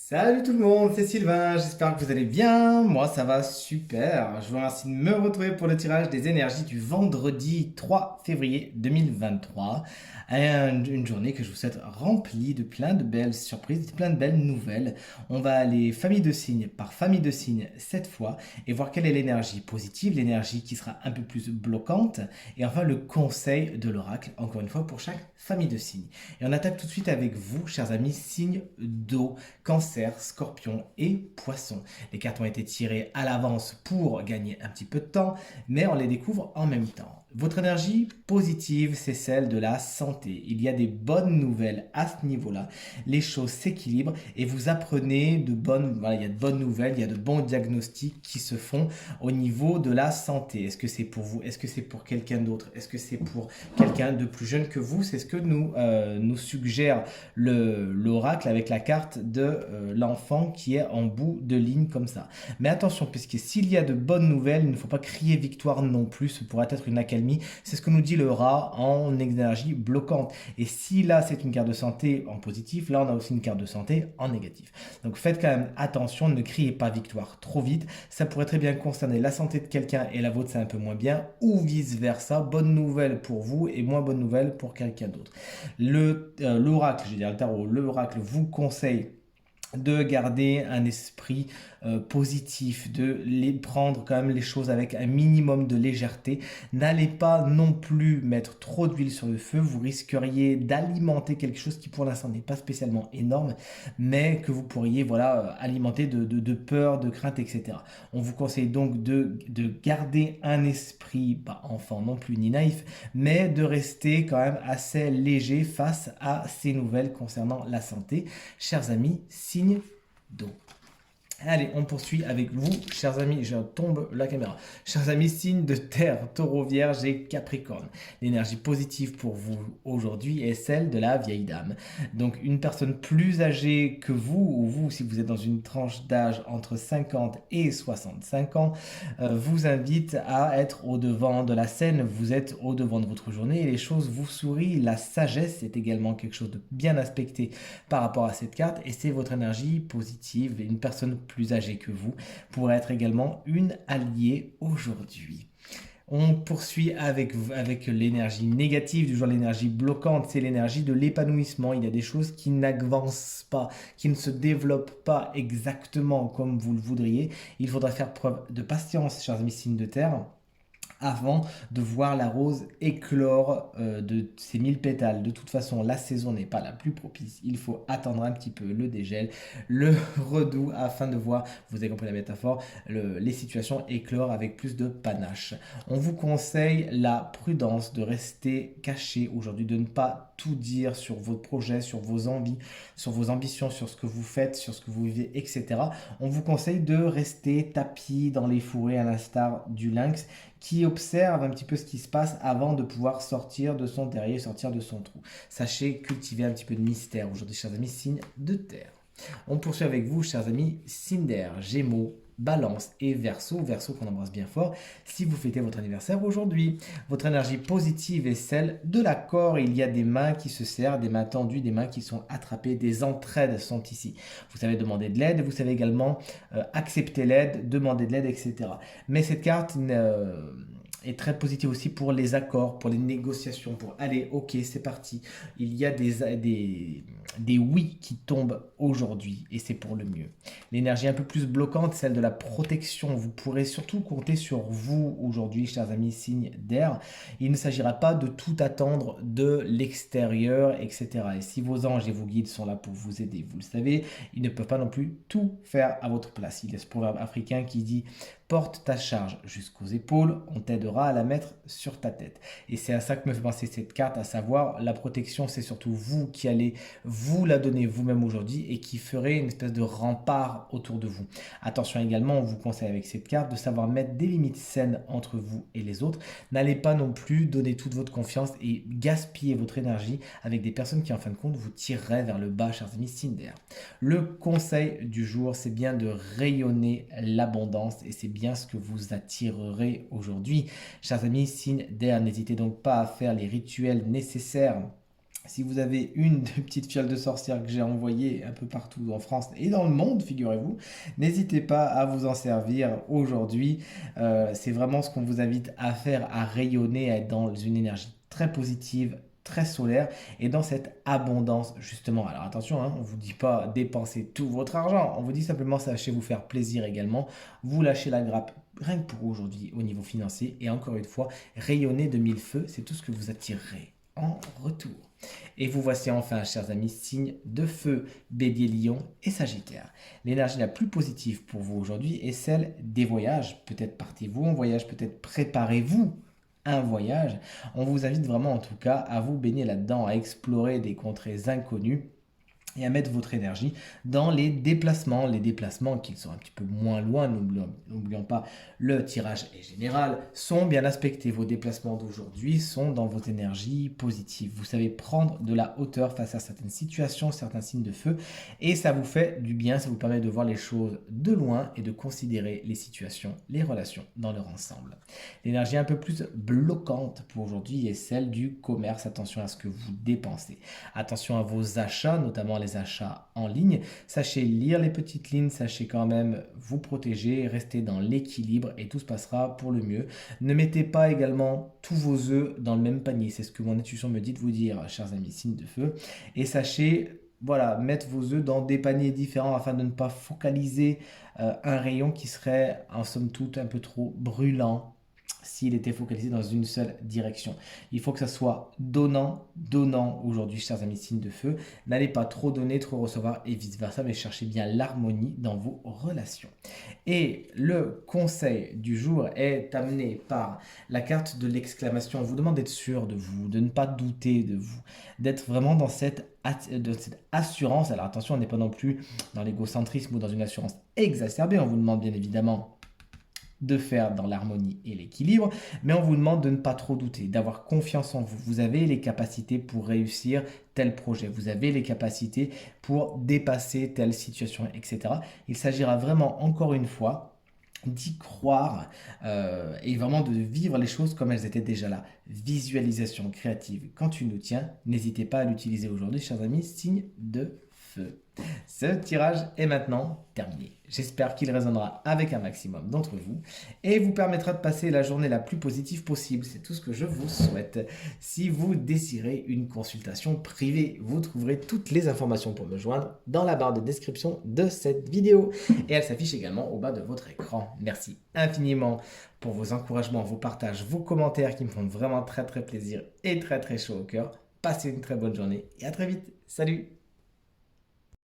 Salut tout le monde, c'est Sylvain, j'espère que vous allez bien. Moi ça va super. Je vous remercie de me retrouver pour le tirage des énergies du vendredi 3 février 2023. Une journée que je vous souhaite remplie de plein de belles surprises, de plein de belles nouvelles. On va aller famille de signes par famille de signes cette fois et voir quelle est l'énergie positive, l'énergie qui sera un peu plus bloquante et enfin le conseil de l'oracle, encore une fois pour chaque famille de signes. Et on attaque tout de suite avec vous, chers amis, signes d'eau. Cancer, Scorpion et Poisson. Les cartes ont été tirées à l'avance pour gagner un petit peu de temps, mais on les découvre en même temps. Votre énergie positive, c'est celle de la santé. Il y a des bonnes nouvelles à ce niveau-là. Les choses s'équilibrent et vous apprenez de bonnes, voilà, il y a de bonnes nouvelles, il y a de bons diagnostics qui se font au niveau de la santé. Est-ce que c'est pour vous? Est-ce que c'est pour quelqu'un d'autre? Est-ce que c'est pour quelqu'un de plus jeune que vous? C'est ce que nous suggère l'oracle avec la carte de l'enfant qui est en bout de ligne comme ça. Mais attention, puisque s'il y a de bonnes nouvelles, il ne faut pas crier victoire non plus, ce pourrait être une accalmie. C'est ce que nous dit le rat en énergie bloquante. Et si là c'est une carte de santé en positif, là on a aussi une carte de santé en négatif. Donc faites quand même attention, ne criez pas victoire trop vite. Ça pourrait très bien concerner la santé de quelqu'un et la vôtre c'est un peu moins bien, ou vice versa. Bonne nouvelle pour vous et moins bonne nouvelle pour quelqu'un d'autre. L'oracle, je veux dire le tarot, l'oracle vous conseille de garder un esprit positif, de les prendre quand même les choses avec un minimum de légèreté. N'allez pas non plus mettre trop d'huile sur le feu, vous risqueriez d'alimenter quelque chose qui pour l'instant n'est pas spécialement énorme, mais que vous pourriez alimenter de peur, de crainte, etc. On vous conseille donc de garder un esprit, pas enfant non plus ni naïf, mais de rester quand même assez léger face à ces nouvelles concernant la santé. Chers amis, signe d'eau. Allez, on poursuit avec vous, chers amis. Je tombe la caméra. Chers amis, signe de terre, taureau, vierge et capricorne. L'énergie positive pour vous aujourd'hui est celle de la vieille dame. Donc, une personne plus âgée que vous, ou vous, si vous êtes dans une tranche d'âge entre 50 et 65 ans, vous invite à être au devant de la scène. Vous êtes au devant de votre journée et les choses vous sourient. La sagesse est également quelque chose de bien aspecté par rapport à cette carte et c'est votre énergie positive. Une personne plus âgée que vous pourrait être également une alliée aujourd'hui. On poursuit avec l'énergie négative du jour, l'énergie bloquante, c'est l'énergie de l'épanouissement. Il y a des choses qui n'avancent pas, qui ne se développent pas exactement comme vous le voudriez. Il faudra faire preuve de patience, chers amis signes de terre, avant de voir la rose éclore de ses 1000 pétales. De toute façon, la saison n'est pas la plus propice. Il faut attendre un petit peu le dégel, le redoux, afin de voir, vous avez compris la métaphore, les situations éclore avec plus de panache. On vous conseille la prudence de rester caché aujourd'hui, de ne pas tout dire sur vos projets, sur vos envies, sur vos ambitions, sur ce que vous faites, sur ce que vous vivez, etc. On vous conseille de rester tapis dans les fourrés à l'instar du lynx qui observe un petit peu ce qui se passe avant de pouvoir sortir de son terrier, sortir de son trou. Sachez cultiver un petit peu de mystère aujourd'hui, chers amis, signe de terre. On poursuit avec vous, chers amis, signe d'air, Gémeaux, Balance et Verseau, Verseau qu'on embrasse bien fort si vous fêtez votre anniversaire aujourd'hui. Votre énergie positive est celle de l'accord. Il y a des mains qui se serrent, des mains tendues, des mains qui sont attrapées, des entraides sont ici. Vous savez demander de l'aide, vous savez également accepter l'aide, demander de l'aide, etc. Mais cette carte est très positive aussi pour les accords, pour les négociations, pour aller, ok, c'est parti. Il y a des oui qui tombent aujourd'hui et c'est pour le mieux. L'énergie un peu plus bloquante, celle de la protection. Vous pourrez surtout compter sur vous aujourd'hui, chers amis signes d'air. Il ne s'agira pas de tout attendre de l'extérieur, etc. Et si vos anges et vos guides sont là pour vous aider, vous le savez, ils ne peuvent pas non plus tout faire à votre place. Il y a ce proverbe africain qui dit: porte ta charge jusqu'aux épaules, on t'aidera à la mettre sur ta tête. Et c'est à ça que me fait penser cette carte, à savoir la protection, c'est surtout vous qui allez vous la donner vous-même aujourd'hui et qui ferez une espèce de rempart autour de vous. Attention également, on vous conseille avec cette carte de savoir mettre des limites saines entre vous et les autres. N'allez pas non plus donner toute votre confiance et gaspiller votre énergie avec des personnes qui en fin de compte vous tireraient vers le bas, chers amis signes d'air. Le conseil du jour, c'est bien de rayonner l'abondance et c'est bien ce que vous attirerez aujourd'hui. Chers amis, signe d'air, n'hésitez donc pas à faire les rituels nécessaires Si vous avez une des petites fioles de sorcière que j'ai envoyées un peu partout en France et dans le monde, figurez-vous, n'hésitez pas à vous en servir aujourd'hui. C'est vraiment ce qu'on vous invite à faire, à rayonner, à être dans une énergie très positive, très solaire et dans cette abondance justement. Alors attention, hein, on ne vous dit pas dépenser tout votre argent, on vous dit simplement sachez vous faire plaisir également, vous lâchez la grappe rien que pour aujourd'hui au niveau financier et encore une fois, rayonner de mille feux, c'est tout ce que vous attirerez en retour. Et vous voici enfin, chers amis, signe de feu, Bélier, Lion et Sagittaire. L'énergie la plus positive pour vous aujourd'hui est celle des voyages. Peut-être partez-vous en voyage, peut-être préparez-vous un voyage. On vous invite vraiment en tout cas à vous baigner là-dedans, à explorer des contrées inconnues et à mettre votre énergie dans les déplacements qui sont un petit peu moins loin, n'oublions pas, le tirage est général, sont bien aspectés. Vos déplacements d'aujourd'hui sont dans vos énergies positives. Vous savez prendre de la hauteur face à certaines situations, certains signes de feu, et ça vous fait du bien, ça vous permet de voir les choses de loin et de considérer les situations, les relations dans leur ensemble. L'énergie un peu plus bloquante pour aujourd'hui est celle du commerce. Attention à ce que vous dépensez. Attention à vos achats, notamment les achats en ligne. Sachez lire les petites lignes, sachez quand même vous protéger, rester dans l'équilibre et tout se passera pour le mieux. Ne mettez pas également tous vos œufs dans le même panier. C'est ce que mon intuition me dit de vous dire, chers amis, signe de feu. Et sachez voilà, mettre vos œufs dans des paniers différents afin de ne pas focaliser un rayon qui serait en somme toute un peu trop brûlant s'il était focalisé dans une seule direction. Il faut que ça soit donnant, donnant aujourd'hui, chers amis, signes de feu. N'allez pas trop donner, trop recevoir et vice-versa, mais cherchez bien l'harmonie dans vos relations. Et le conseil du jour est amené par la carte de l'exclamation. On vous demande d'être sûr de vous, de ne pas douter de vous, d'être vraiment dans cette assurance. Alors attention, on n'est pas non plus dans l'égocentrisme ou dans une assurance exacerbée. On vous demande bien évidemment de faire dans l'harmonie et l'équilibre, mais on vous demande de ne pas trop douter, d'avoir confiance en vous. Vous avez les capacités pour réussir tel projet, vous avez les capacités pour dépasser telle situation, etc. Il s'agira vraiment, encore une fois, d'y croire et vraiment de vivre les choses comme elles étaient déjà là. Visualisation créative, quand tu nous tiens, n'hésitez pas à l'utiliser aujourd'hui, chers amis, signe de feu. Ce tirage est maintenant terminé. J'espère qu'il résonnera avec un maximum d'entre vous et vous permettra de passer la journée la plus positive possible. C'est tout ce que je vous souhaite. Si vous désirez une consultation privée, vous trouverez toutes les informations pour me joindre dans la barre de description de cette vidéo. Et elle s'affiche également au bas de votre écran. Merci infiniment pour vos encouragements, vos partages, vos commentaires qui me font vraiment très très plaisir et très très chaud au cœur. Passez une très bonne journée et à très vite. Salut!